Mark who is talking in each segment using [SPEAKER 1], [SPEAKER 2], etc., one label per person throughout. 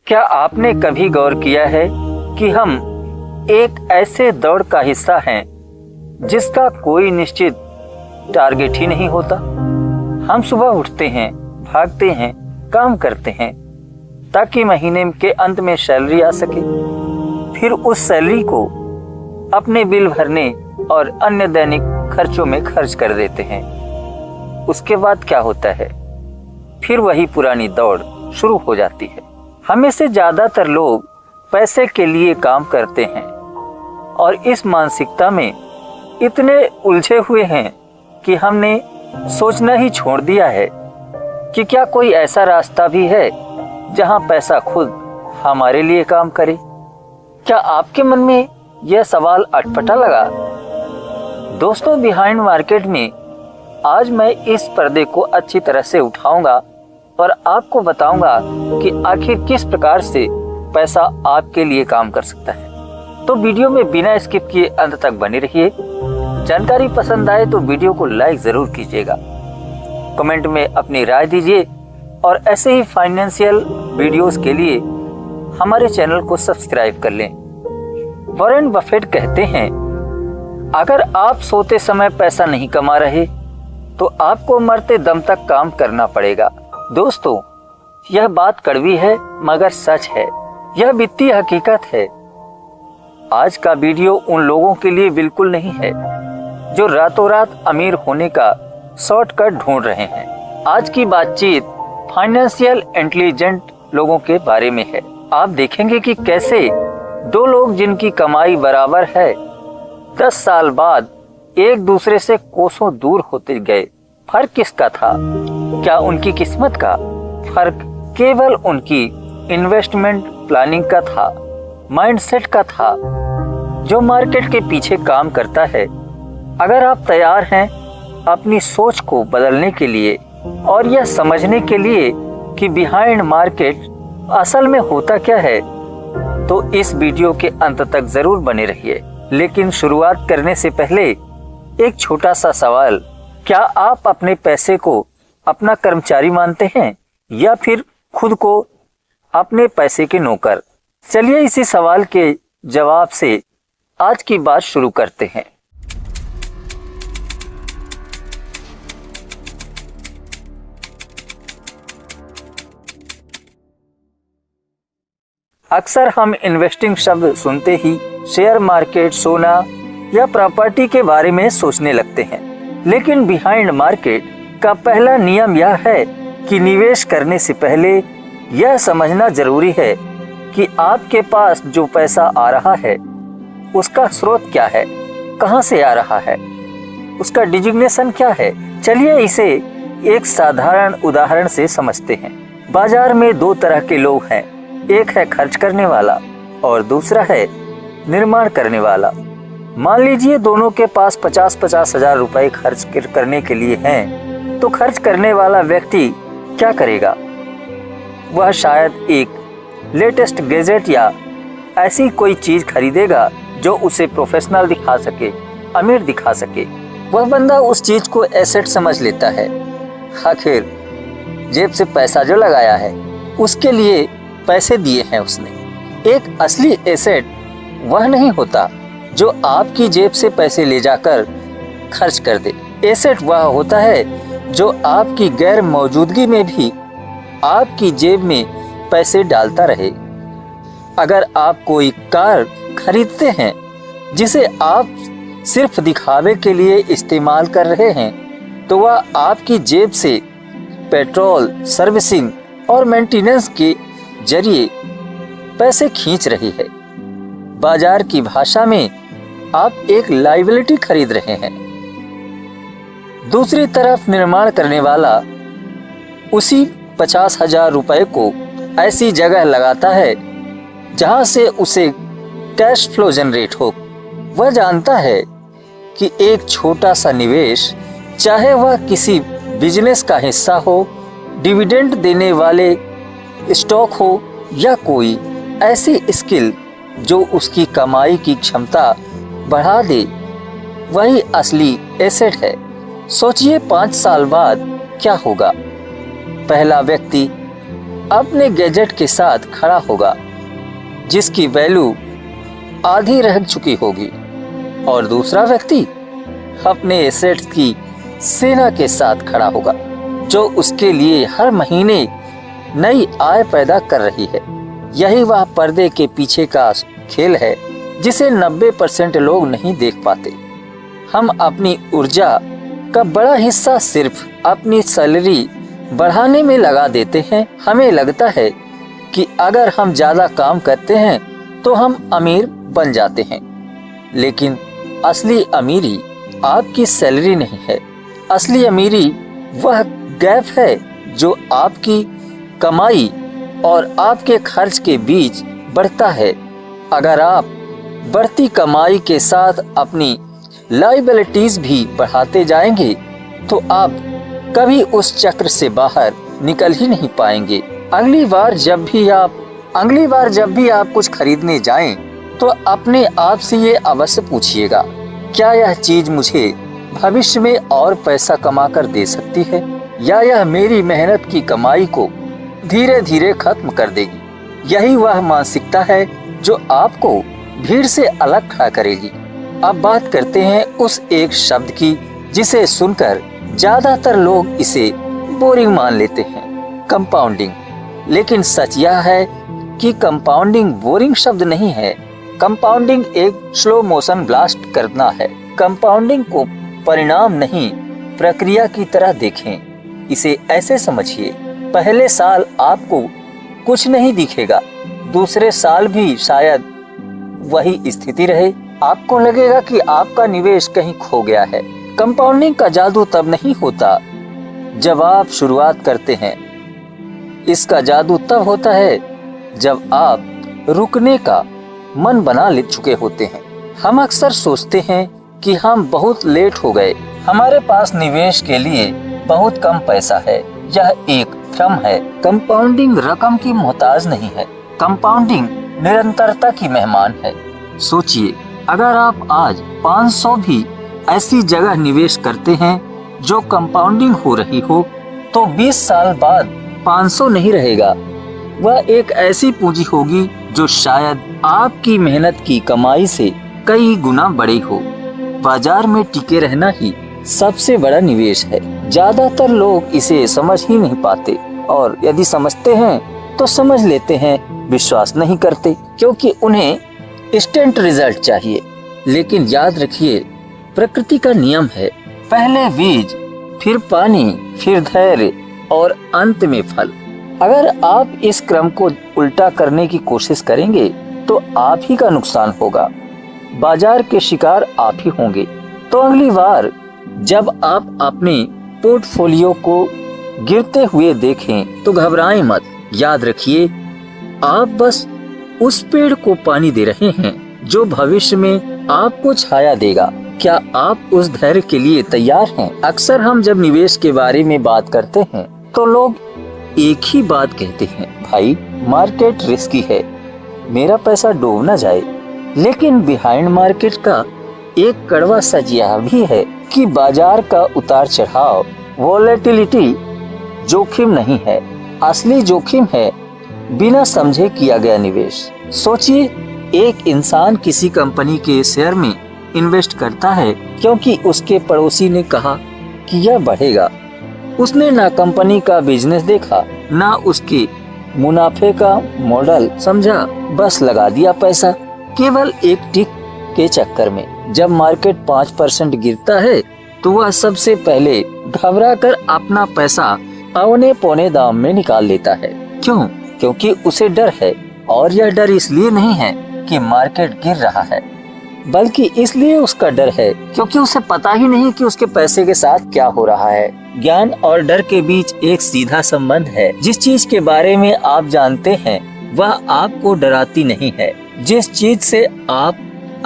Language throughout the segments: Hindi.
[SPEAKER 1] क्या आपने कभी गौर किया है कि हम एक ऐसे दौड़ का हिस्सा हैं जिसका कोई निश्चित टारगेट ही नहीं होता। हम सुबह उठते हैं, भागते हैं, काम करते हैं ताकि महीने के अंत में सैलरी आ सके। फिर उस सैलरी को अपने बिल भरने और अन्य दैनिक खर्चों में खर्च कर देते हैं। उसके बाद क्या होता है? फिर वही पुरानी दौड़ शुरू हो जाती है। हमें से ज्यादातर लोग पैसे के लिए काम करते हैं और इस मानसिकता में इतने उलझे हुए हैं कि हमने सोचना ही छोड़ दिया है कि क्या कोई ऐसा रास्ता भी है जहां पैसा खुद हमारे लिए काम करे। क्या आपके मन में यह सवाल अटपटा लगा? दोस्तों, बिहाइंड मार्केट में आज मैं इस पर्दे को अच्छी तरह से उठाऊंगा और आपको बताऊंगा कि आखिर किस प्रकार से पैसा आपके लिए काम कर सकता है। तो वीडियो में बिना स्किप किए अंत तक बने रहिए। जानकारी पसंद आए तो वीडियो को लाइक जरूर कीजिएगा, कमेंट में अपनी राय दीजिए और ऐसे ही फाइनेंशियल वीडियोस के लिए हमारे चैनल को सब्सक्राइब कर लें। वॉरेन बफेट कहते हैं, अगर आप सोते समय पैसा नहीं कमा रहे तो आपको मरते दम तक काम करना पड़ेगा। दोस्तों, यह बात कड़वी है मगर सच है। यह वित्तीय हकीकत है। आज का वीडियो उन लोगों के लिए बिल्कुल नहीं है जो रातों रात अमीर होने का शॉर्टकट ढूंढ रहे हैं। आज की बातचीत फाइनेंशियल इंटेलिजेंट लोगों के बारे में है। आप देखेंगे कि कैसे दो लोग जिनकी कमाई बराबर है 10 साल बाद एक दूसरे से कोसों दूर होते गए। फर्क किसका था? क्या उनकी किस्मत का? फर्क केवल उनकी इन्वेस्टमेंट प्लानिंग का था, माइंडसेट का था जो मार्केट के पीछे काम करता है। अगर आप तैयार हैं अपनी सोच को बदलने के लिए और यह समझने के लिए कि बिहाइंड मार्केट असल में होता क्या है, तो इस वीडियो के अंत तक जरूर बने रहिए। लेकिन शुरुआत करने से पहले एक छोटा सा सवाल, क्या आप अपने पैसे को अपना कर्मचारी मानते हैं या फिर खुद को अपने पैसे के नौकर? चलिए इसी सवाल के जवाब से आज की बात शुरू करते हैं। अक्सर हम इन्वेस्टिंग शब्द सुनते ही शेयर मार्केट, सोना या प्रॉपर्टी के बारे में सोचने लगते हैं। लेकिन बिहाइंड मार्केट का पहला नियम यह है कि निवेश करने से पहले यह समझना जरूरी है कि आपके पास जो पैसा आ रहा है उसका स्रोत क्या है, कहां से आ रहा है, उसका डिजिग्नेशन क्या है। चलिए इसे एक साधारण उदाहरण से समझते हैं। बाजार में दो तरह के लोग हैं, एक है खर्च करने वाला और दूसरा है निर्माण करने वाला। मान लीजिए दोनों के पास 50-50 हजार रुपए खर्च करने के लिए हैं, तो खर्च करने वाला व्यक्ति क्या करेगा? वह शायद एक लेटेस्ट गैजेट या ऐसी कोई चीज खरीदेगा जो उसे प्रोफेशनल दिखा सके, अमीर दिखा सके। वह बंदा उस चीज को एसेट समझ लेता है। आखिर जेब से पैसा जो लगाया है उसके लिए पैसे दिए हैं उसने। एक असली एसेट वह नहीं होता जो आपकी जेब से पैसे ले जाकर खर्च कर दे। एसेट वह होता है जो आपकी गैर मौजूदगी में भी आपकी जेब में पैसे डालता रहे। अगर आप कोई कार खरीदते हैं जिसे आप सिर्फ दिखावे के लिए इस्तेमाल कर रहे हैं, तो वह आपकी जेब से पेट्रोल, सर्विसिंग और मेंटेनेंस के जरिए पैसे खींच रही है। बाजार की भाषा में आप एक लायबिलिटी खरीद रहे हैं। दूसरी तरफ निर्माण करने वाला उसी 50,000 रुपए को ऐसी जगह लगाता है जहां से उसे कैश फ्लो जनरेट हो। वह जानता है कि एक छोटा सा निवेश, चाहे वह किसी बिजनेस का हिस्सा हो, डिविडेंड देने वाले स्टॉक हो या कोई ऐसी स्किल जो उसकी कमाई की क्षमता बढ़ा दे, वही असली एसेट है। सोचिए 5 साल बाद क्या होगा। पहला व्यक्ति अपने गैजेट के साथ खड़ा होगा जिसकी वैल्यू आधी रह चुकी होगी, और दूसरा व्यक्ति अपने एसेट्स की सेना के साथ खड़ा होगा जो उसके लिए हर महीने नई आय पैदा कर रही है। यही वह पर्दे के पीछे का खेल है जिसे 90% लोग नहीं देख पाते। हम अपनी ऊर्जा का बड़ा हिस्सा सिर्फ अपनी सैलरी बढ़ाने में लगा देते हैं। हमें लगता है कि अगर हम ज्यादा काम करते हैं तो हम अमीर बन जाते हैं, लेकिन असली अमीरी आपकी सैलरी नहीं है। असली अमीरी वह गैप है जो आपकी कमाई और आपके खर्च के बीच बढ़ता है। अगर आप बढ़ती कमाई के साथ अपनी लायबिलिटीज भी बढ़ाते जाएंगे तो आप कभी उस चक्र से बाहर निकल ही नहीं पाएंगे। अगली बार जब भी आप कुछ खरीदने जाएं तो अपने आप से ये अवश्य पूछिएगा, क्या यह चीज मुझे भविष्य में और पैसा कमा कर दे सकती है, या यह मेरी मेहनत की कमाई को धीरे धीरे खत्म कर देगी। यही वह मानसिकता है जो आपको भीड़ से अलग खड़ा करेगी। अब बात करते हैं उस एक शब्द की जिसे सुनकर ज्यादातर लोग इसे बोरिंग मान लेते हैं, कंपाउंडिंग। लेकिन सच यह है कि कंपाउंडिंग बोरिंग शब्द नहीं है। कंपाउंडिंग एक स्लो मोशन ब्लास्ट करना है। कंपाउंडिंग को परिणाम नहीं, प्रक्रिया की तरह देखें। इसे ऐसे समझिए, पहले साल आपको कुछ नहीं दिखेगा, दूसरे साल भी शायद वही स्थिति रहे। आपको लगेगा कि आपका निवेश कहीं खो गया है। कंपाउंडिंग का जादू तब नहीं होता जब आप शुरुआत करते हैं, इसका जादू तब होता है जब आप रुकने का मन बना ले चुके होते हैं। हम अक्सर सोचते हैं कि हम बहुत लेट हो गए, हमारे पास निवेश के लिए बहुत कम पैसा है। यह एक भ्रम है। कंपाउंडिंग रकम की मोहताज नहीं है, कंपाउंडिंग निरंतरता की मेहमान है। सोचिए, अगर आप आज 500 भी ऐसी जगह निवेश करते हैं जो कंपाउंडिंग हो रही हो, तो 20 साल बाद 500 नहीं रहेगा। वह एक ऐसी पूंजी होगी जो शायद आपकी मेहनत की कमाई से कई गुना बड़ी हो। बाजार में टिके रहना ही सबसे बड़ा निवेश है। ज्यादातर लोग इसे समझ ही नहीं पाते, और यदि समझते हैं तो समझ लेते हैं, विश्वास नहीं करते क्योंकि उन्हें इंस्टेंट रिजल्ट चाहिए। लेकिन याद रखिए, प्रकृति का नियम है, पहले बीज, फिर पानी, फिर धैर्य और अंत में फल। अगर आप इस क्रम को उल्टा करने की कोशिश करेंगे तो आप ही का नुकसान होगा, बाजार के शिकार आप ही होंगे। तो अगली बार जब आप अपने पोर्टफोलियो को गिरते हुए देखें तो घबराएं मत। याद रखिए, आप बस उस पेड़ को पानी दे रहे हैं जो भविष्य में आपको छाया देगा। क्या आप उस धैर्य के लिए तैयार हैं? अक्सर हम जब निवेश के बारे में बात करते हैं तो लोग एक ही बात कहते हैं, भाई मार्केट रिस्की है, मेरा पैसा डूब न जाए। लेकिन बिहाइंड मार्केट का एक कड़वा सच यह भी है कि बाजार का उतार चढ़ाव, वोलेटिलिटी जोखिम नहीं है, असली जोखिम है बिना समझे किया गया निवेश। सोचिए, एक इंसान किसी कंपनी के शेयर में इन्वेस्ट करता है क्योंकि उसके पड़ोसी ने कहा कि यह बढ़ेगा। उसने ना कंपनी का बिजनेस देखा, ना उसके मुनाफे का मॉडल समझा, बस लगा दिया पैसा केवल एक टिक के चक्कर में। जब मार्केट 5% गिरता है तो वह सबसे पहले घबरा कर अपना पैसा औने पौने दाम में निकाल लेता है। क्यों? क्योंकि उसे डर है, और यह डर इसलिए नहीं है कि मार्केट गिर रहा है, बल्कि इसलिए उसका डर है क्योंकि उसे पता ही नहीं कि उसके पैसे के साथ क्या हो रहा है। ज्ञान और डर के बीच एक सीधा संबंध है। जिस चीज के बारे में आप जानते हैं वह आपको डराती नहीं है, जिस चीज से आप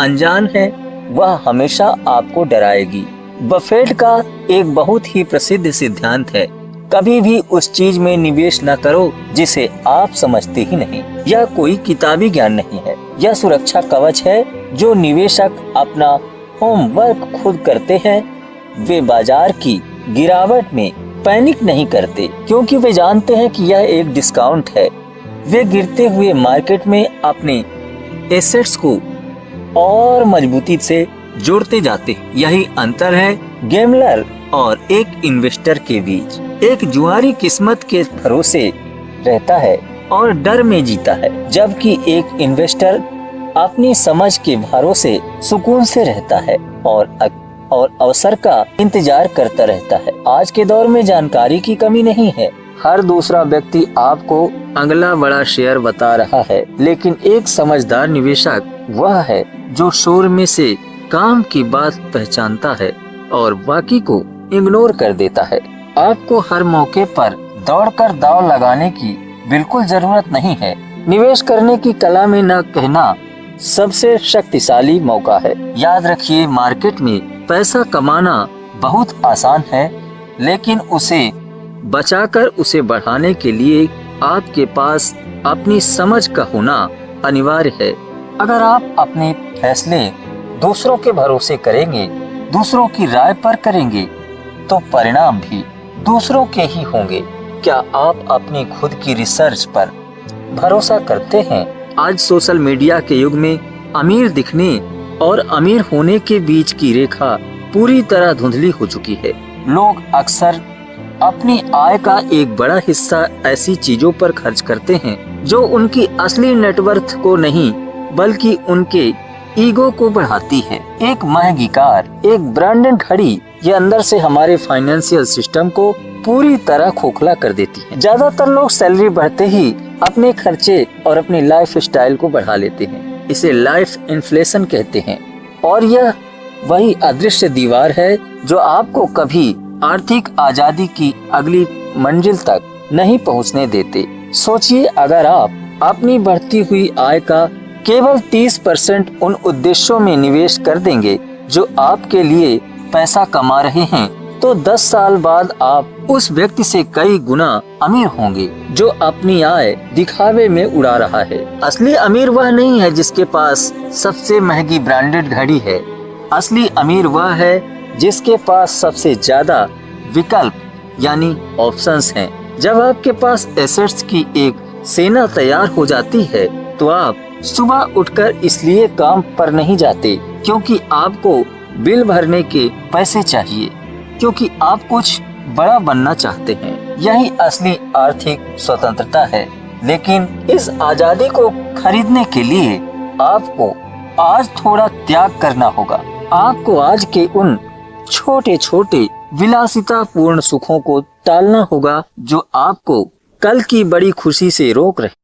[SPEAKER 1] अनजान हैं वह हमेशा आपको डराएगी। बफेट का एक बहुत ही प्रसिद्ध सिद्धांत है, कभी भी उस चीज में निवेश न करो जिसे आप समझते ही नहीं। यह कोई किताबी ज्ञान नहीं है, यह सुरक्षा कवच है जो निवेशक अपना होमवर्क खुद करते हैं। वे बाजार की गिरावट में पैनिक नहीं करते, क्योंकि वे जानते हैं कि यह एक डिस्काउंट है। वे गिरते हुए मार्केट में अपने एसेट्स को और मजबूती से जोड़ते जाते हैं। यही अंतर है गैम्बलर और एक इन्वेस्टर के बीच। एक जुआरी किस्मत के भरोसे रहता है और डर में जीता है, जबकि एक इन्वेस्टर अपनी समझ के भरोसे सुकून से रहता है और अवसर का इंतजार करता रहता है। आज के दौर में जानकारी की कमी नहीं है। हर दूसरा व्यक्ति आपको अगला बड़ा शेयर बता रहा है, लेकिन एक समझदार निवेशक वह है जो शोर में से काम की बात पहचानता है और बाकी को इग्नोर कर देता है। आपको हर मौके पर दौड़कर दांव लगाने की बिल्कुल जरूरत नहीं है। निवेश करने की कला में न कहना सबसे शक्तिशाली मौका है। याद रखिए, मार्केट में पैसा कमाना बहुत आसान है, लेकिन उसे बचाकर उसे बढ़ाने के लिए आपके पास अपनी समझ का होना अनिवार्य है। अगर आप अपने फैसले दूसरों के भरोसे करेंगे, दूसरों की राय पर करेंगे, तो परिणाम भी दूसरों के ही होंगे। क्या आप अपनी खुद की रिसर्च पर भरोसा करते हैं? आज सोशल मीडिया के युग में अमीर दिखने और अमीर होने के बीच की रेखा पूरी तरह धुंधली हो चुकी है। लोग अक्सर अपनी आय का एक बड़ा हिस्सा ऐसी चीजों पर खर्च करते हैं जो उनकी असली नेटवर्थ को नहीं बल्कि उनके ईगो को बढ़ाती है। एक महंगी कार, एक ब्रांडेड घड़ी, ये अंदर से हमारे फाइनेंशियल सिस्टम को पूरी तरह खोखला कर देती है। ज्यादातर लोग सैलरी बढ़ते ही अपने खर्चे और अपनी लाइफ स्टाइल को बढ़ा लेते हैं। इसे लाइफ इन्फ्लेशन कहते हैं और यह वही अदृश्य दीवार है जो आपको कभी आर्थिक आजादी की अगली मंजिल तक नहीं पहुंचने देते। सोचिए, अगर आप अपनी बढ़ती हुई आय का केवल 30% उन उद्देश्यों में निवेश कर देंगे जो आपके लिए पैसा कमा रहे हैं, तो 10 साल बाद आप उस व्यक्ति से कई गुना अमीर होंगे जो अपनी आय दिखावे में उड़ा रहा है। असली अमीर वह नहीं है जिसके पास सबसे महंगी ब्रांडेड घड़ी है। असली अमीर वह है जिसके पास सबसे ज्यादा विकल्प यानी ऑप्शंस हैं। जब आपके पास एसेट्स की एक सेना तैयार हो जाती है, तो आप सुबह उठकर इसलिए काम पर नहीं जाते क्योंकि आपको बिल भरने के पैसे चाहिए, क्योंकि आप कुछ बड़ा बनना चाहते हैं। यही असली आर्थिक स्वतंत्रता है। लेकिन इस आजादी को खरीदने के लिए आपको आज थोड़ा त्याग करना होगा। आपको आज के उन छोटे छोटे विलासितापूर्ण सुखों को टालना होगा जो आपको कल की बड़ी खुशी से रोक रहे।